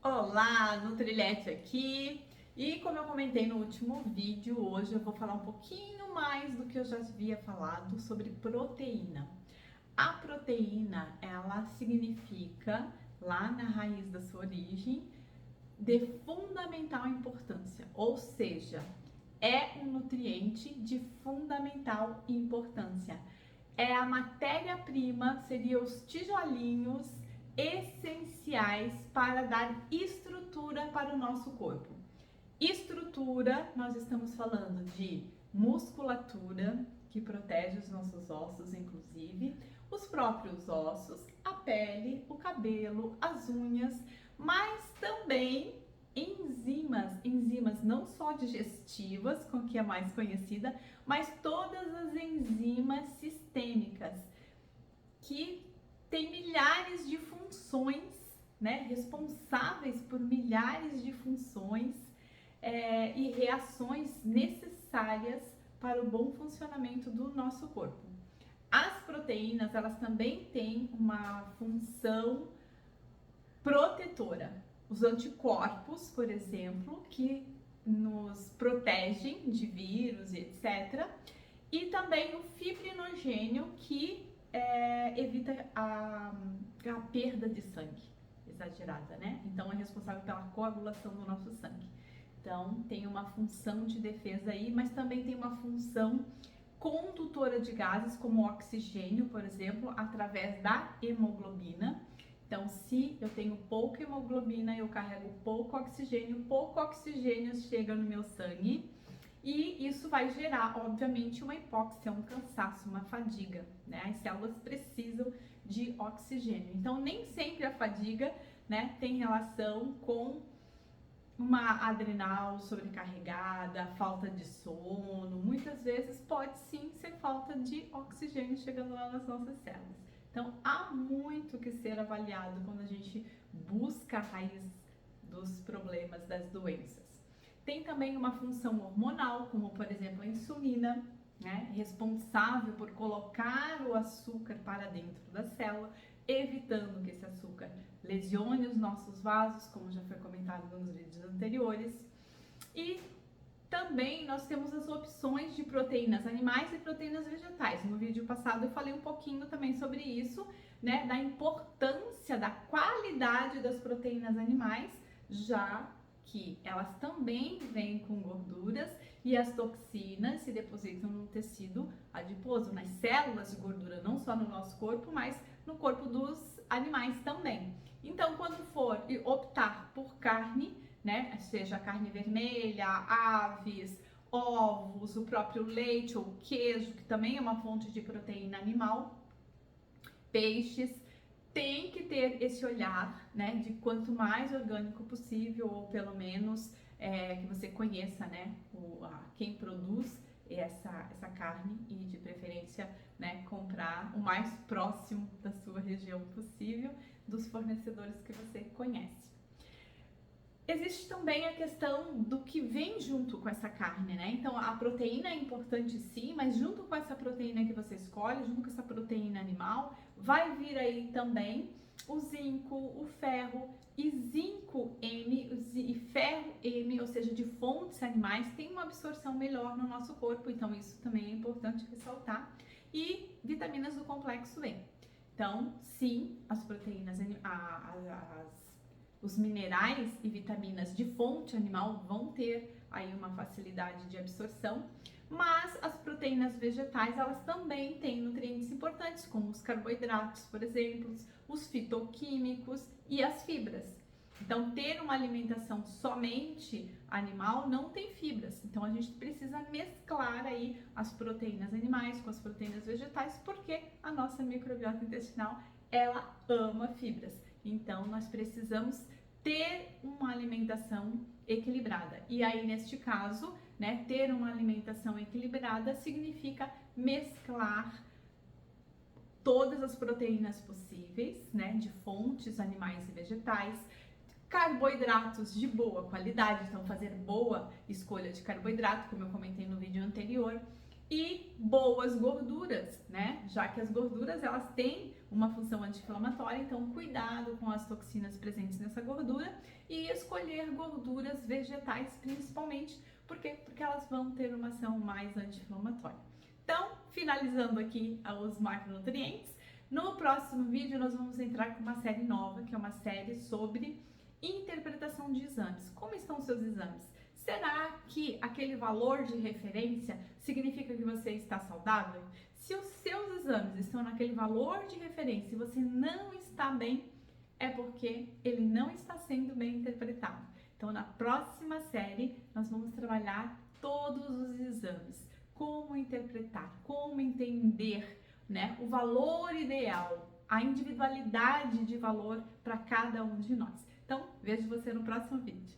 Olá, Nutrilete aqui. E como eu comentei no último vídeo, hoje eu vou falar um pouquinho mais do que eu já havia falado sobre proteína. A proteína, ela significa, lá na raiz da sua origem, de fundamental importância, ou seja, é um nutriente de fundamental importância. É a matéria-prima, seria os tijolinhos essenciais para dar estrutura para o nosso corpo. Estrutura, nós estamos falando de musculatura, que protege os nossos ossos, inclusive, os próprios ossos, a pele, o cabelo, as unhas, mas também enzimas não só digestivas, com que é mais conhecida, mas todas as enzimas sistêmicas, que têm milhares de funções, né, responsáveis por milhares de funções e reações necessárias para o bom funcionamento do nosso corpo. As proteínas, elas também têm uma função protetora. Os anticorpos, por exemplo, que nos protegem de vírus e etc. E também o fibrinogênio, que evita a perda de sangue exagerada, né? Então é responsável pela coagulação do nosso sangue. Então tem uma função de defesa aí, mas também tem uma função condutora de gases, como o oxigênio, por exemplo, através da hemoglobina. Então, se eu tenho pouca hemoglobina, eu carrego pouco oxigênio chega no meu sangue e isso vai gerar, obviamente, uma hipóxia, um cansaço, uma fadiga, né? As células precisam de oxigênio. Então, nem sempre a fadiga, né, tem relação com uma adrenal sobrecarregada, falta de sono. Muitas vezes pode sim ser falta de oxigênio chegando lá nas nossas células. Então, há muito que ser avaliado quando a gente busca a raiz dos problemas, das doenças. Tem também uma função hormonal, como por exemplo a insulina, né, responsável por colocar o açúcar para dentro da célula, evitando que esse açúcar lesione os nossos vasos, como já foi comentado nos vídeos anteriores. E também nós temos as opções de proteínas animais e proteínas vegetais. No vídeo passado eu falei um pouquinho também sobre isso, né, da importância da qualidade das proteínas animais, já que elas também vêm com gorduras e as toxinas se depositam no tecido adiposo, nas células de gordura, não só no nosso corpo, mas no corpo dos animais também. Então, quando for optar por carne, né, seja carne vermelha, aves, ovos, o próprio leite ou queijo, que também é uma fonte de proteína animal, peixes, tem que ter esse olhar, né, de quanto mais orgânico possível, ou pelo menos que você conheça, né, quem produz essa carne e de preferência, né, comprar o mais próximo da sua região possível, dos fornecedores que você conhece. Existe também a questão do que vem junto com essa carne, né? Então, a proteína é importante sim, mas junto com essa proteína que você escolhe, junto com essa proteína animal, vai vir aí também o zinco, o ferro e zinco M e ferro M, ou seja, de fontes animais, tem uma absorção melhor no nosso corpo, então isso também é importante ressaltar. E vitaminas do complexo E. Então, sim, as proteínas, os minerais e vitaminas de fonte animal vão ter aí uma facilidade de absorção, mas as proteínas vegetais, elas também têm nutrientes importantes, como os carboidratos, por exemplo, os fitoquímicos e as fibras. Então, ter uma alimentação somente animal não tem fibras. Então, a gente precisa mesclar aí as proteínas animais com as proteínas vegetais, porque a nossa microbiota intestinal, ela ama fibras. Então, nós precisamos ter uma alimentação equilibrada. E aí, neste caso, né, ter uma alimentação equilibrada significa mesclar todas as proteínas possíveis, né, de fontes animais e vegetais, carboidratos de boa qualidade, então fazer boa escolha de carboidrato, como eu comentei no vídeo anterior, e boas gorduras, né? Já que as gorduras elas têm uma função anti-inflamatória, então cuidado com as toxinas presentes nessa gordura e escolher gorduras vegetais principalmente, por quê? Porque elas vão ter uma ação mais anti-inflamatória. Então, finalizando aqui os macronutrientes, no próximo vídeo nós vamos entrar com uma série nova, que é uma série sobre interpretação de exames. Como estão os seus exames? Será que aquele valor de referência significa que você está saudável? Se os seus exames estão naquele valor de referência e você não está bem, é porque ele não está sendo bem interpretado. Então, na próxima série, nós vamos trabalhar todos os exames, como interpretar, como entender, né, o valor ideal, a individualidade de valor para cada um de nós. Então, vejo você no próximo vídeo.